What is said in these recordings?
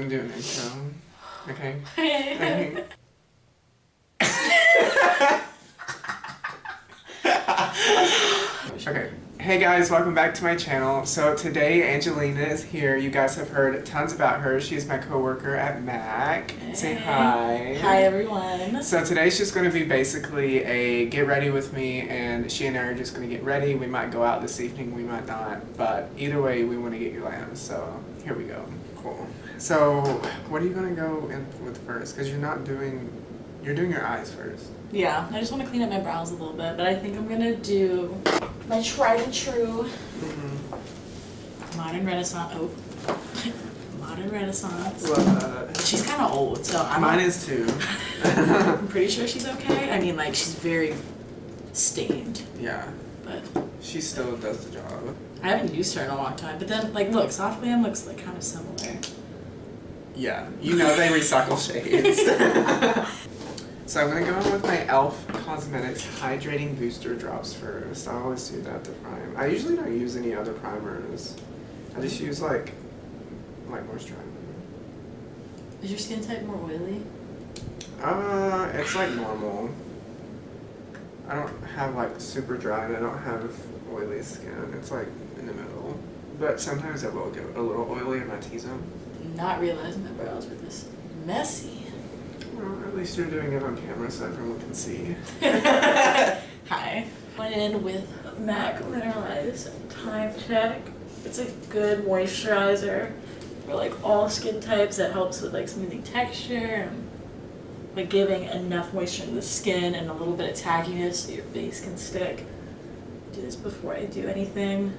want to do an intro? Okay. Okay. Hey guys, welcome back to my channel. So today Angelina is here. You guys have heard tons about her. She's my coworker at Mac. Hey. Say hi. Hi everyone. So today's just going to be basically a get ready with me, and she and I are just going to get ready. We might go out this evening, we might not, but either way we want to get glam. So here we go. Cool. So what are you going to go in with first? Because you're doing your eyes first. Yeah, I just want to clean up my brows a little bit, but I think I'm gonna do my tried and true modern renaissance. Oh, modern renaissance. She's kind of old, so mine is too. I'm pretty sure she's okay. I mean, like, she's very stained. Yeah. But she still does the job. I haven't used her in a long time, but then, like, look, soft glam looks like kind of similar. Yeah, you know they recycle shades. So I'm going to go in with my e.l.f. Cosmetics Hydrating Booster Drops first. I always do that to prime. I usually don't use any other primers. I just use like moisturizer. Is your skin type more oily? It's like normal. I don't have like super dry and I don't have oily skin. It's like in the middle. But sometimes it will get a little oily in my T-zone. Not realizing my brows were this messy. Well, at least you're doing it on camera so everyone can see. Hi. Went in with MAC Mineralized Time Check. It's a good moisturizer for like all skin types that helps with like smoothing texture and like giving enough moisture in the skin and a little bit of tackiness so your face can stick. Do this before I do anything.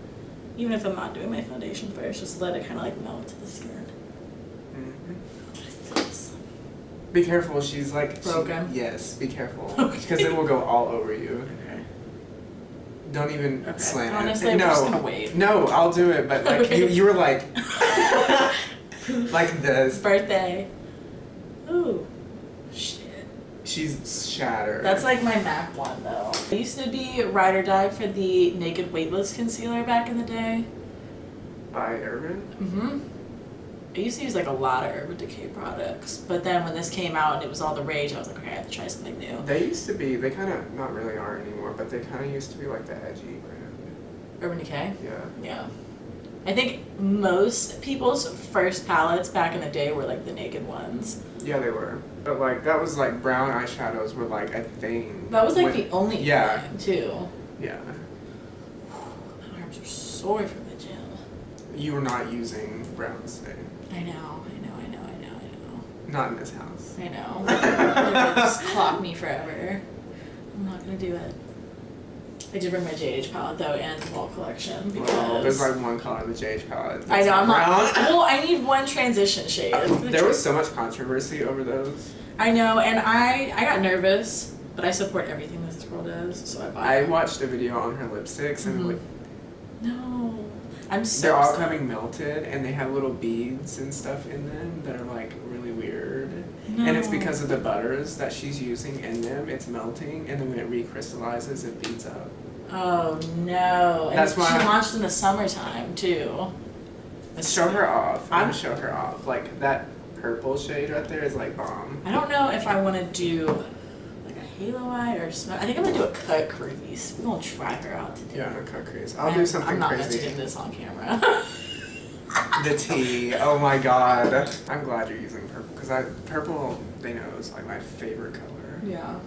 Even if I'm not doing my foundation first, just let it kind of like melt to the skin. Be careful, she's like broken. Yes, be careful, because it will go all over you. Okay. Don't even slam it. Honestly, I'm just gonna wait. No, I'll do it, but like you were like like this. Birthday. Ooh, shit. She's shattered. That's like my MAC one though. I used to be ride or die for the Naked Weightless Concealer back in the day. By Urban? Mm-hmm. I used to use like a lot of Urban Decay products, but then when this came out and it was all the rage, I was like, okay, I have to try something new. They used to be, they kind of, not really are anymore, but they kind of used to be like the edgy brand. Urban Decay? Yeah. Yeah. I think most people's first palettes back in the day were like the Naked ones. Yeah, they were. But like, that was like brown eyeshadows were like a thing. That was like the only thing too. Yeah. My arms are sore from the gym. You were not using brown today. I know. Not in this house. I know. It'll just clock me forever. I'm not gonna do it. I did bring my JH palette though and fall collection because there's like one color in the JH palette. I know. I'm brown. not. Well, I need one transition shade. There was so much controversy over those. I know, and I got nervous, but I support everything this girl does, so I bought it. I watched a video on her lipsticks and like. No. I'm so they're all upset. coming melted and they have little beads and stuff in them that are like really weird. No. And it's because of the butters that she's using in them. It's melting and then when it recrystallizes it beads up. Oh no. And that's why she launched in the summertime too. Show her off. I'm gonna show her off. Like that purple shade right there is like bomb. I don't know if I want to do like a halo eye or smoke. I think I'm gonna do a cut crease. We're gonna try her out today. Yeah, a cut crease. I'll do something I'm not crazy. mentioning this on camera. The tea. Oh my god. I'm glad you're using purple because purple they know is like my favorite color. Yeah.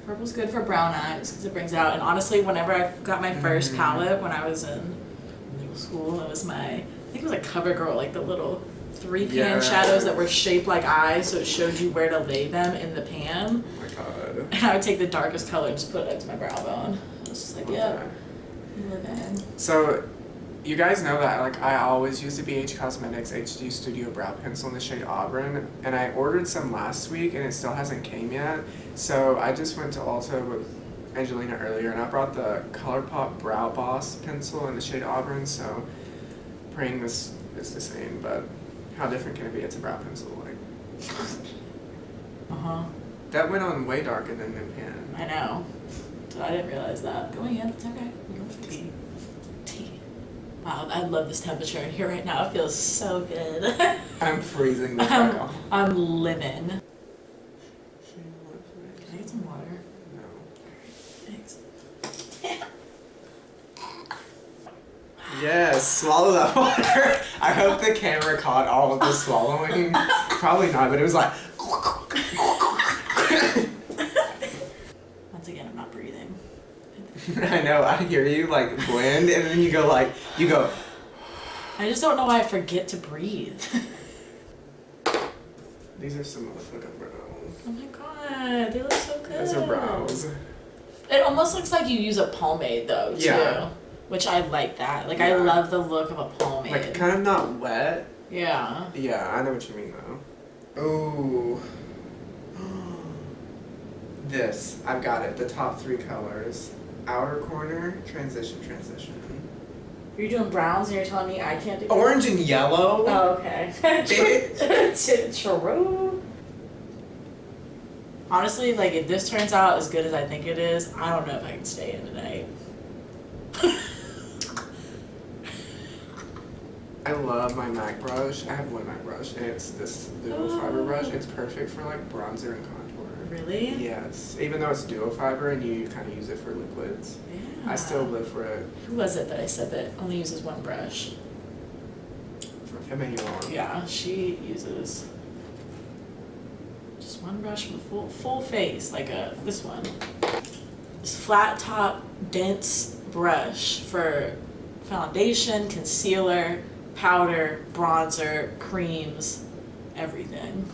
Purple's good for brown eyes because it brings out. And honestly, whenever I got my first palette when I was in middle school, it was I think it was like CoverGirl, like the little 3-pan shadows that were shaped like eyes, so it showed you where to lay them in the pan. Oh my god. And I would take the darkest color and just put it up to my brow bone. I was just like, yeah, living. So, you guys know that like I always use the BH Cosmetics HD Studio Brow Pencil in the shade Auburn, and I ordered some last week and it still hasn't came yet. So I just went to Ulta with Angelina earlier and I brought the ColourPop Brow Boss pencil in the shade Auburn. So, praying this is the same, but how different can it be? It's a brow pencil, like. That went on way darker than the pan. I know. So I didn't realize that. Going in, it's okay. Tea. Wow, I love this temperature in here right now. It feels so good. I'm freezing the fuck off. I'm living. Can I get some water? No. Thanks. Yes, swallow that water. I hope the camera caught all of the swallowing. Probably not, but it was like. Once again, I'm not breathing. I know, I hear you like blend, and then you go. I just don't know why I forget to breathe. These are some motherfucking brows. Oh my god, they look so good. Those are brows. It almost looks like you use a pomade though, too. Yeah. Which I like that. Like, Yeah. I love the look of a pomade. Like, kind of not wet. Yeah. Yeah, I know what you mean though. Ooh. This, I've got it. The top 3 colors. Outer corner, transition. You're doing browns and you're telling me I can't do Orange and yellow. Oh, okay. True. Honestly, like, if this turns out as good as I think it is, I don't know if I can stay in tonight. I love my MAC brush. I have one MAC brush, and it's this duo fiber brush. It's perfect for like bronzer and contour. Really? Yes. Even though it's duo fiber and you kind of use it for liquids. Yeah. I still live for it. Who was it that I said that only uses one brush? Emmanuel. Yeah, she uses just one brush for the full face, like this one. This flat top, dense brush for foundation, concealer, powder, bronzer, creams, everything.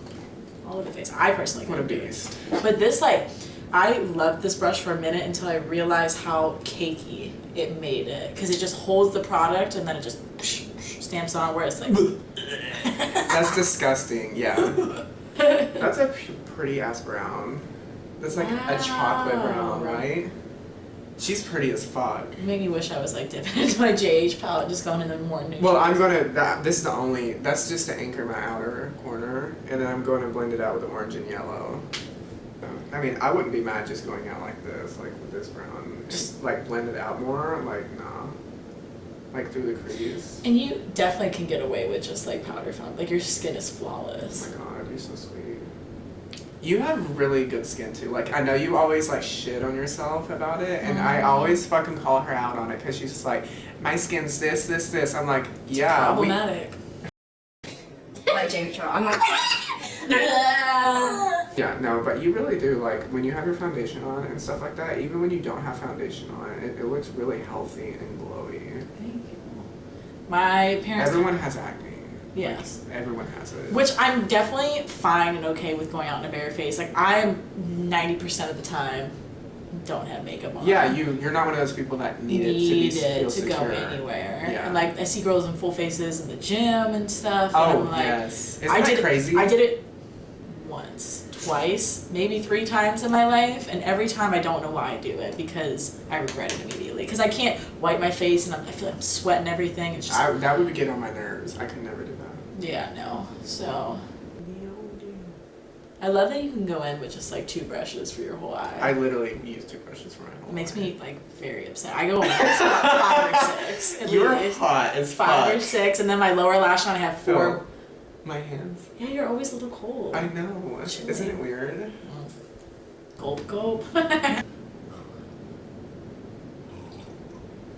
All over the face. I personally What a couldn't do it. beast. But this, like, I loved this brush for a minute until I realized how cakey it made it. Because it just holds the product and then it just stamps on where it's like. That's disgusting. Yeah. That's a pretty ass brown. That's like a chocolate brown, right? She's pretty as fuck. It made me wish I was like dipping into my JH palette, just going in the more neutral. Well, I'm gonna. This is the only. That's just to anchor my outer corner, and then I'm going to blend it out with the orange and yellow. I mean, I wouldn't be mad just going out like this, like with this brown. Just like blend it out more. Like nah. Like through the crease. And you definitely can get away with just like powder found. Like your skin is Oh flawless. my god, you're so sweet. You have really good skin too. Like I know you always like shit on yourself about it, and I always fucking call her out on it because she's just like, my skin's this. I'm like, yeah. Problematic. Like James Charles. I'm like. Yeah, no, but you really do. Like when you have your foundation on and stuff like that, even when you don't have foundation on, it looks really healthy and glowy. Thank you. My parents. Everyone has acne. Yes. Like, everyone has it. Which I'm definitely fine and okay with going out in a bare face. Like I'm 90% of the time don't have makeup on. Yeah, you're not one of those people that need it to feel go secure. anywhere. Yeah. And like I see girls in full faces in the gym and stuff. Oh, and I'm like, yes. Isn't that crazy? I did it once, twice, maybe 3 times in my life, and every time I don't know why I do it because I regret it immediately. Because I can't wipe my face and I feel like I'm sweating everything. It's just that would get on my nerves. I could never do that. yeah, no. So I love that you can go in with just like 2 brushes for your whole eye. I literally use 2 brushes for my whole It makes eye. me like very upset. I go in with about 5 or 6. At You're least. hot as 5 fuck. or 6, and then my lower lash line I have 4. Oh, my hands. Yeah, you're always a little cold. I know. Chilly. Isn't it weird? Gulp, gulp.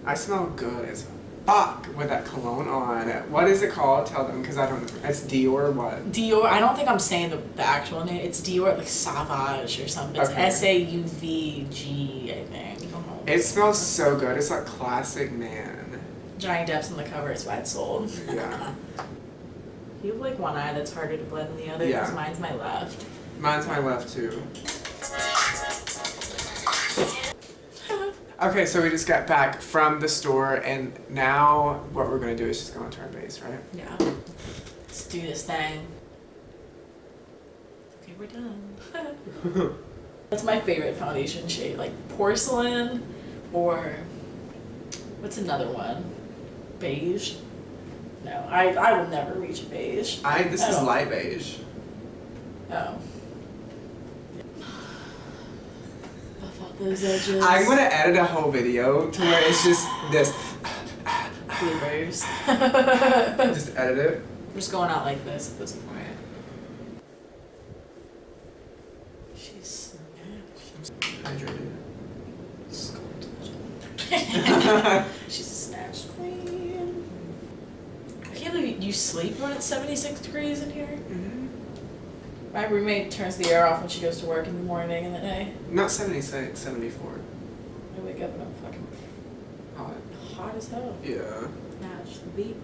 I smell good as fuck with that cologne on. What is it called? Tell them, because I don't know. It's Dior what? Dior, I don't think I'm saying the actual name. It's Dior, like Sauvage or something. It's Okay. SAUVG, I think. It smells so good. It's like classic man. Johnny Depp's on the cover, it's why it's sold. Yeah. You have like one eye that's harder to blend than the other because Yeah. mine's my left. Mine's my left too. Okay, so we just got back from the store, and now what we're gonna do is just go into our base, right? Yeah. Let's do this thing. Okay, we're done. That's my favorite foundation shade, like porcelain or what's another one? Beige? No, I will never reach a beige. This is Oh. light beige. Oh. Buff out those edges. I'm gonna edit a whole video to where it's just this. Bloopers. Just edit it. I'm just going out like this at this point. She's snatched. Hydrated. She's a snatched queen. I can't believe you sleep when it's 76 degrees in here. Mm-hmm. My roommate turns the air off when she goes to work in the morning and the day. Not 76, 74. I wake up and I'm fucking hot as hell. Yeah. Snatch the beak.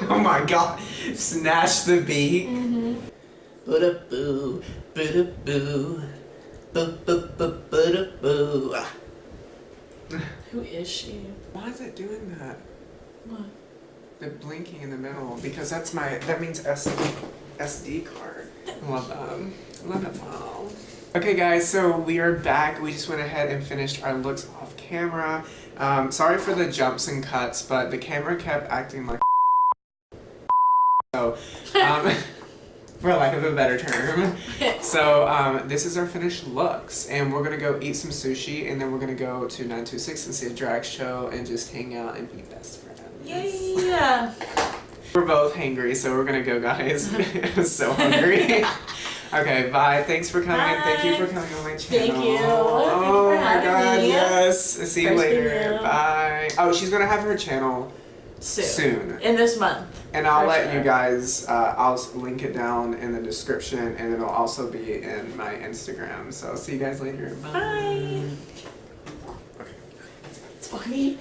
Oh my god. Snatch the beak. Mm-hmm. Ba-da-boo, ba-da-boo, ba-ba-ba-ba-da-boo. Who is she? Why is it doing that? What? The blinking in the middle, because that means SD card. I love that. I love that file. Okay guys, so we are back. We just went ahead and finished our looks off camera. Sorry for the jumps and cuts, but the camera kept acting like so, for lack of a better term. So this is our finished looks, and we're gonna go eat some sushi, and then we're gonna go to 926 and see a drag show and just hang out and be best friends. Yeah. We're both hangry, so we're gonna go, guys. I'm so hungry. Okay, bye. Thanks for coming. Bye. Thank you for coming on my channel. Thank you. Oh Thank you for my having god, me. yes. See you First later. video. Bye. Oh, she's gonna have her channel soon. In this month. And I'll For let sure. you guys, I'll link it down in the description, and it'll also be in my Instagram. So see you guys later. Bye. Bye. It's funny.